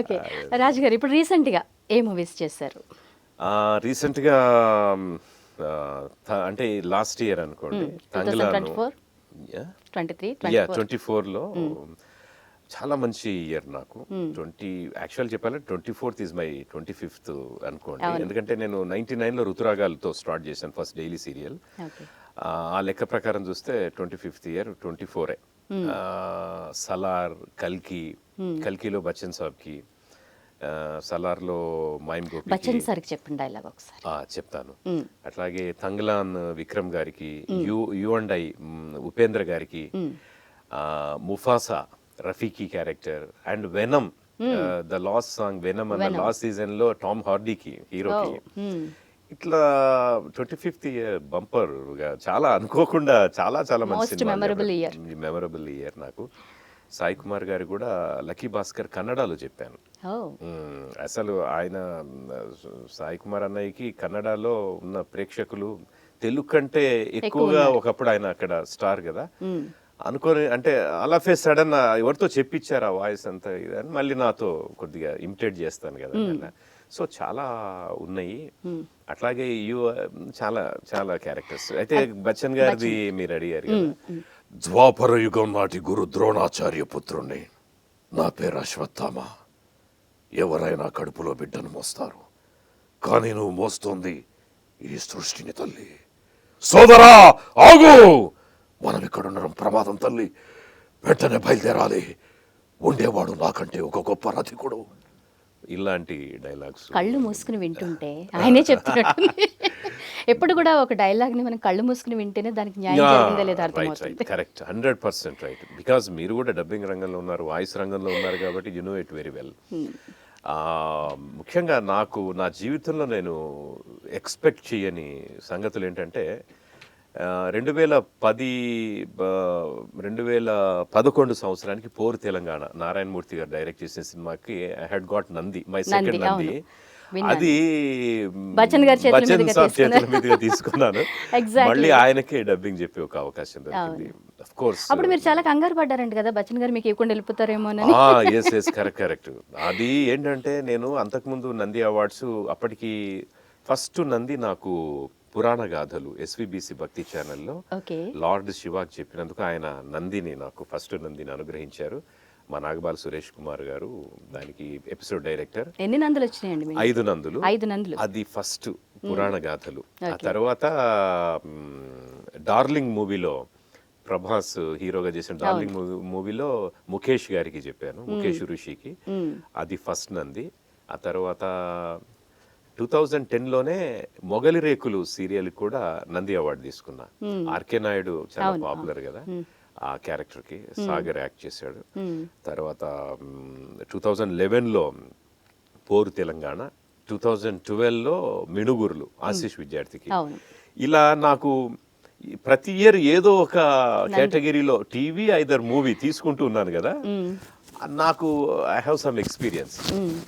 Okay. రాజు గారు ఇప్పుడు రీసెంట్‌గా ఏ మూవీస్ చేశారు? రీసెంట్గా అంటే లాస్ట్ ఇయర్ అనుకోండి, తంగ్లాను 2024, 23, 24. 24లో చాలా మంచి ఇయర్ నాకు. 20 యాక్చువల్ చెప్పాలంటే 24th ఈజ్ మై 25th అనుకోండి. అవును. ఎందుకంటే నేను 99లో ఋతురాగాలతో స్టార్ట్ చేశాను ఫస్ట్ డైలీ సీరియల్. ఓకే. ఆ లెక్క ప్రకారం చూస్తే 25th ఇయర్ 24. సలార్, కల్కిలో బచ్చన్ సాబ్కి, సలార్లో మైమ్ గోపి బచ్చన్ సార్కి చెప్పండి డైలాగ్ ఒకసారి. చెప్తాను. అట్లాగే తంగ్లాన్ విక్రమ్ గారికి, యు అండ్ ఐ ఉపేంద్ర గారికి, Mufasa Rafiqui character, and venom the last song venom అన్న లాస్ట్ సీజన్ లో టామ్ హార్డీకి హీరోకి. ఇట్లా 25th ఇయర్ బంపర్ గా చాలా అనుకోకుండా చాలా చాలా మంచి మెమరబుల్ ఇయర్ నాకు. సాయి కుమార్ గారు కూడా లక్కీ భాస్కర్ కన్నడలో చెప్పాను. అసలు ఆయన సాయి కుమార్ అన్నయ్యకి కన్నడలో ఉన్న ప్రేక్షకులు తెలుగు కంటే ఎక్కువగా ఒకప్పుడు ఆయన అక్కడ స్టార్ కదా అనుకోని, అంటే అలా ఫేస్ సడన్ ఎవరితో చెప్పించారు ఆ వాయిస్ అంతా అని మళ్ళీ నాతో కొద్దిగా ఇమిటేట్ చేస్తాను కదా. సో చాలా ఉన్నాయి. అట్లాగే చాలా చాలా క్యారెక్టర్స్. అయితే బచ్చన్ గారిది మీరు అడిగారు కదా. ద్వాపర యుగం నాటి గురు ద్రోణాచార్య పుత్రుణ్ణి. నా పేరు అశ్వత్థామ. ఎవరైనా కడుపులో బిడ్డను మోస్తారు, కానీ నువ్వు మోస్తోంది ఈ సృష్టిని తల్లి. సోదరా ఆగు, మనం ఇక్కడ ఉండడం ప్రమాదం తల్లి. వెంటనే బయలుదేరాలి. ఉండేవాడు నాకంటే ఒక గొప్ప రథికుడు. ఇలాంటి డైలాగ్స్ కళ్ళు మూసుకుని వింటుంటే ఆయనే చెప్తున్నట్టుంది. ఎప్పుడు కూడా ఒక డైలాగ్ ని మనం కళ్ళు మూసుకుని వింటేనే దానికి న్యాయం జరిగిందా లేదా అర్థమవుతుంది. Correct, 100% right. బికాస్ మీరు కూడా డబ్బింగ్ రంగంలో ఉన్నారు, వాయిస్ రంగంలో ఉన్నారు కాబట్టి you know it very well. ముఖ్యంగా నాకు నా జీవితంలో నేను ఎక్స్పెక్ట్ చేయని సంగతులు ఏంటంటే 2011 సంవత్సరానికి పోరు తెలంగాణ నారాయణమూర్తి గారు డైరెక్ట్ చేసిన సినిమాకి I had got Nandi, my second Nandi. అది బచ్చన్ సాబ్ చేతుల మీదుగా తీసుకున్నాను. మళ్ళీ ఆయనకే డబ్బింగ్ చెప్పే ఒక అవకాశం దొరికింది. ఆఫ్ కోర్స్ అప్పుడు మీరు చాలా కంగారు పడ్డారంట కదా, బచ్చన్ గారు మీకు ఇవ్వకుండా వెళ్ళిపోతారేమో అని. కరెక్ట్. అది ఏంటంటే నేను అంతకుముందు నంది అవార్డ్స్, అప్పటికి ఫస్ట్ నంది నాకు పురాణ గాథలు ఎస్విబిసి భక్తి ఛానల్లో లార్డ్ శివాకి చెప్పినందుకు ఆయన నందిని నాకు ఫస్ట్ నందిని అనుగ్రహించారు. మా నాగబాల సురేష్ కుమార్ గారు దానికి ఎపిసోడ్ డైరెక్టర్. ఎన్ని నందులు వచ్చినాయండి? 5 నందులు. అది ఫస్ట్ పురాణ గాథలు. ఆ తర్వాత డార్లింగ్ మూవీలో ప్రభాస్ హీరోగా చేసిన డార్లింగ్ మూవీలో ముఖేష్ గారికి చెప్పాను, ముఖేష్ ఋషికి. అది ఫస్ట్ నంది. ఆ తర్వాత 2010లోనే మొగలి రేకులు సీరియల్ కూడా నంది అవార్డు తీసుకున్నా. ఆర్కే నాయుడు చాలా పాపులర్ కదా ఆ క్యారెక్టర్ కి, సాగర్ యాక్ట్ చేశాడు. తర్వాత 2011లో పోరు తెలంగాణ, 2012లో మిణుగురులు ఆశీష్ విద్యార్థికి. ఇలా నాకు ప్రతి ఇయర్ ఏదో ఒక కేటగిరీలో టీవీ ఐదర్ మూవీ తీసుకుంటూ ఉన్నాను కదా. నాకు ఐ హ్యావ్ సమ్ ఎక్స్పీరియన్స్.